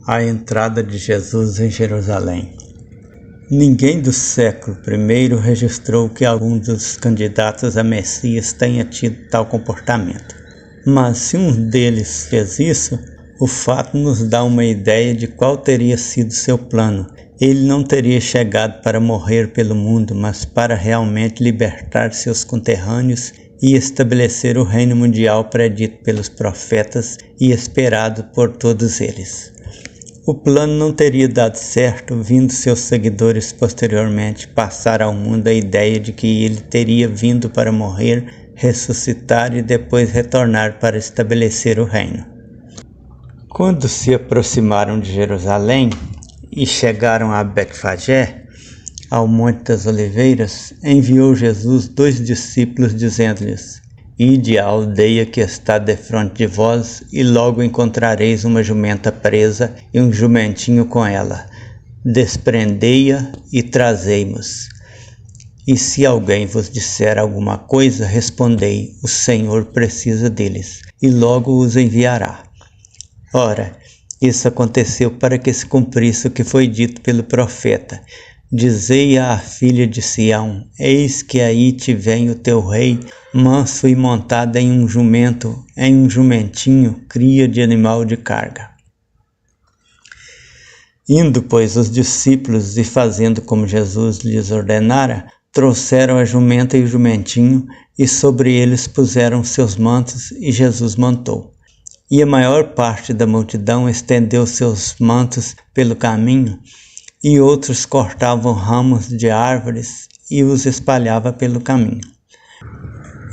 A entrada de Jesus em Jerusalém. Ninguém do século I registrou que algum dos candidatos a Messias tenha tido tal comportamento. Mas se um deles fez isso, o fato nos dá uma ideia de qual teria sido seu plano. Ele não teria chegado para morrer pelo mundo, mas para realmente libertar seus conterrâneos e estabelecer o reino mundial predito pelos profetas e esperado por todos eles. O plano não teria dado certo, vindo seus seguidores posteriormente passar ao mundo a ideia de que ele teria vindo para morrer, ressuscitar e depois retornar para estabelecer o reino. Quando se aproximaram de Jerusalém e chegaram a Betfagé, ao Monte das Oliveiras, enviou Jesus 2 discípulos, dizendo-lhes: Ide à aldeia que está defronte de vós, e logo encontrareis uma jumenta presa e um jumentinho com ela. Desprendei-a e trazei-mos. E se alguém vos disser alguma coisa, respondei: o Senhor precisa deles, e logo os enviará. Ora, isso aconteceu para que se cumprisse o que foi dito pelo profeta: Dizei à filha de Sião: Eis que aí te vem o teu rei, manso e montado em um jumento, em um jumentinho, cria de animal de carga. Indo, pois, os discípulos e fazendo como Jesus lhes ordenara, trouxeram a jumenta e o jumentinho, e sobre eles puseram seus mantos, e Jesus montou. E a maior parte da multidão estendeu seus mantos pelo caminho, e outros cortavam ramos de árvores e os espalhava pelo caminho.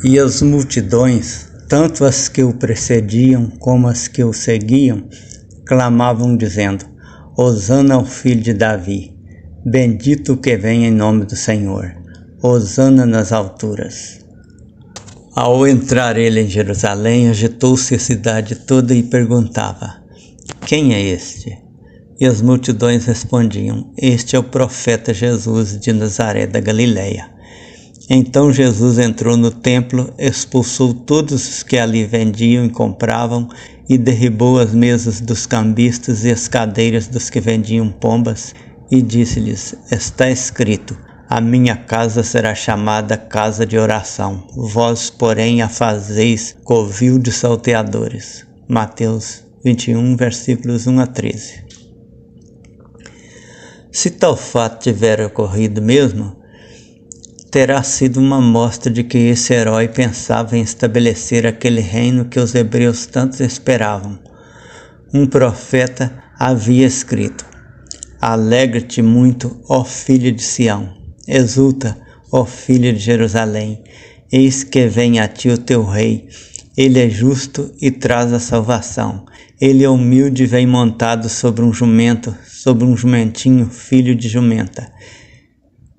E as multidões, tanto as que o precediam como as que o seguiam, clamavam dizendo: Hosana ao filho de Davi, bendito o que vem em nome do Senhor, Hosana nas alturas. Ao entrar ele em Jerusalém, agitou-se a cidade toda e perguntava: Quem é este? E as multidões respondiam: Este é o profeta Jesus de Nazaré da Galileia. Então Jesus entrou no templo, expulsou todos os que ali vendiam e compravam, e derribou as mesas dos cambistas e as cadeiras dos que vendiam pombas, e disse-lhes: Está escrito: A minha casa será chamada casa de oração, vós, porém, a fazeis covil de salteadores. Mateus 21, versículos 1 a 13. Se tal fato tiver ocorrido mesmo, terá sido uma mostra de que esse herói pensava em estabelecer aquele reino que os hebreus tanto esperavam. Um profeta havia escrito: Alegra-te muito, ó filha de Sião, exulta, ó filha de Jerusalém, eis que vem a ti o teu rei, ele é justo e traz a salvação, ele é humilde e vem montado sobre um jumento, sobre um jumentinho, filho de jumenta.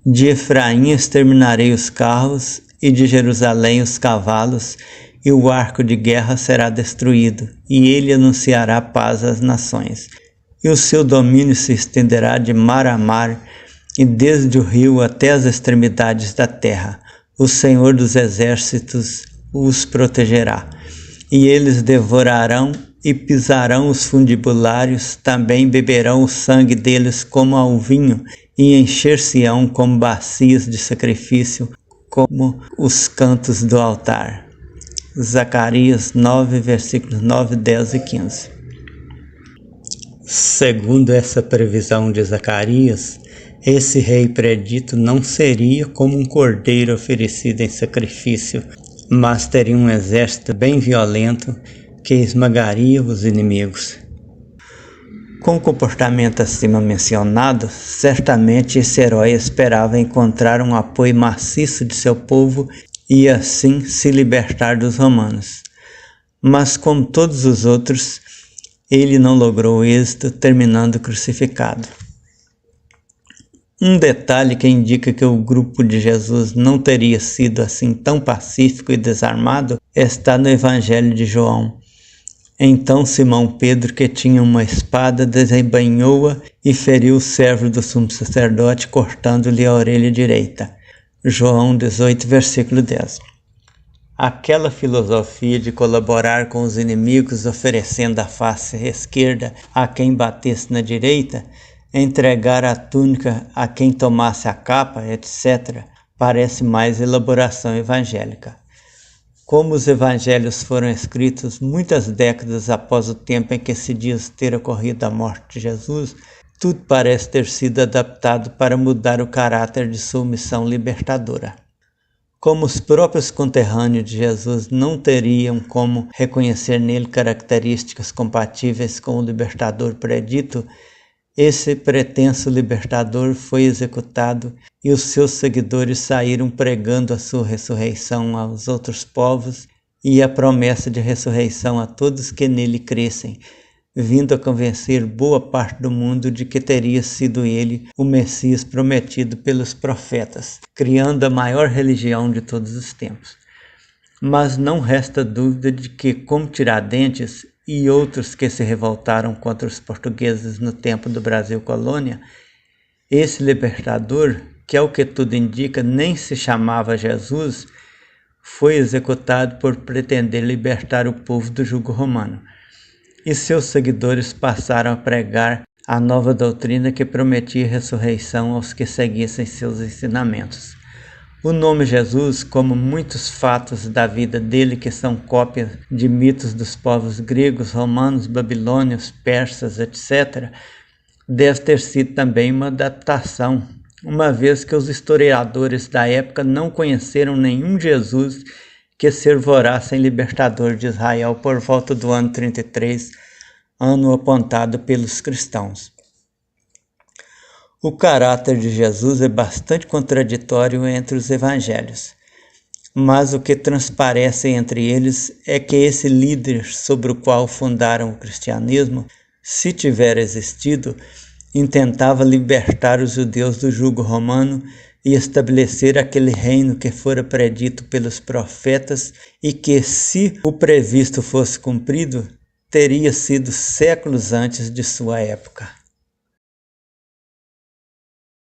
De Efraim exterminarei os carros, e de Jerusalém os cavalos, e o arco de guerra será destruído, e ele anunciará paz às nações. E o seu domínio se estenderá de mar a mar, e desde o rio até as extremidades da terra. O Senhor dos exércitos os protegerá. E eles devorarão e pisarão os fundibulários, também beberão o sangue deles como ao vinho, e encher-se-ão como bacias de sacrifício, como os cantos do altar. Zacarias 9, versículos 9, 10 e 15. Segundo essa previsão de Zacarias, esse rei predito não seria como um cordeiro oferecido em sacrifício, mas teria um exército bem violento que esmagaria os inimigos. Com o comportamento acima mencionado, certamente esse herói esperava encontrar um apoio maciço de seu povo e assim se libertar dos romanos. Mas como todos os outros, ele não logrou êxito, terminando crucificado. Um detalhe que indica que o grupo de Jesus não teria sido assim tão pacífico e desarmado está no Evangelho de João. Então Simão Pedro, que tinha uma espada, desembainhou-a e feriu o servo do sumo sacerdote, cortando-lhe a orelha direita. João 18, versículo 10. Aquela filosofia de colaborar com os inimigos, oferecendo a face esquerda a quem batesse na direita, entregar a túnica a quem tomasse a capa, etc., parece mais elaboração evangélica. Como os evangelhos foram escritos muitas décadas após o tempo em que se diz ter ocorrido a morte de Jesus, tudo parece ter sido adaptado para mudar o caráter de sua missão libertadora. Como os próprios conterrâneos de Jesus não teriam como reconhecer nele características compatíveis com o libertador predito, esse pretenso libertador foi executado e os seus seguidores saíram pregando a sua ressurreição aos outros povos e a promessa de ressurreição a todos que nele crescem, vindo a convencer boa parte do mundo de que teria sido ele o Messias prometido pelos profetas, criando a maior religião de todos os tempos. Mas não resta dúvida de que, como Tiradentes e outros que se revoltaram contra os portugueses no tempo do Brasil colônia, esse libertador, que ao que tudo indica nem se chamava Jesus, foi executado por pretender libertar o povo do jugo romano. E seus seguidores passaram a pregar a nova doutrina que prometia ressurreição aos que seguissem seus ensinamentos. O nome Jesus, como muitos fatos da vida dele que são cópias de mitos dos povos gregos, romanos, babilônios, persas, etc., deve ter sido também uma adaptação, uma vez que os historiadores da época não conheceram nenhum Jesus que se arvorasse em libertador de Israel por volta do ano 33, ano apontado pelos cristãos. O caráter de Jesus é bastante contraditório entre os evangelhos, mas o que transparece entre eles é que esse líder sobre o qual fundaram o cristianismo, se tiver existido, intentava libertar os judeus do jugo romano e estabelecer aquele reino que fora predito pelos profetas e que, se o previsto fosse cumprido, teria sido séculos antes de sua época.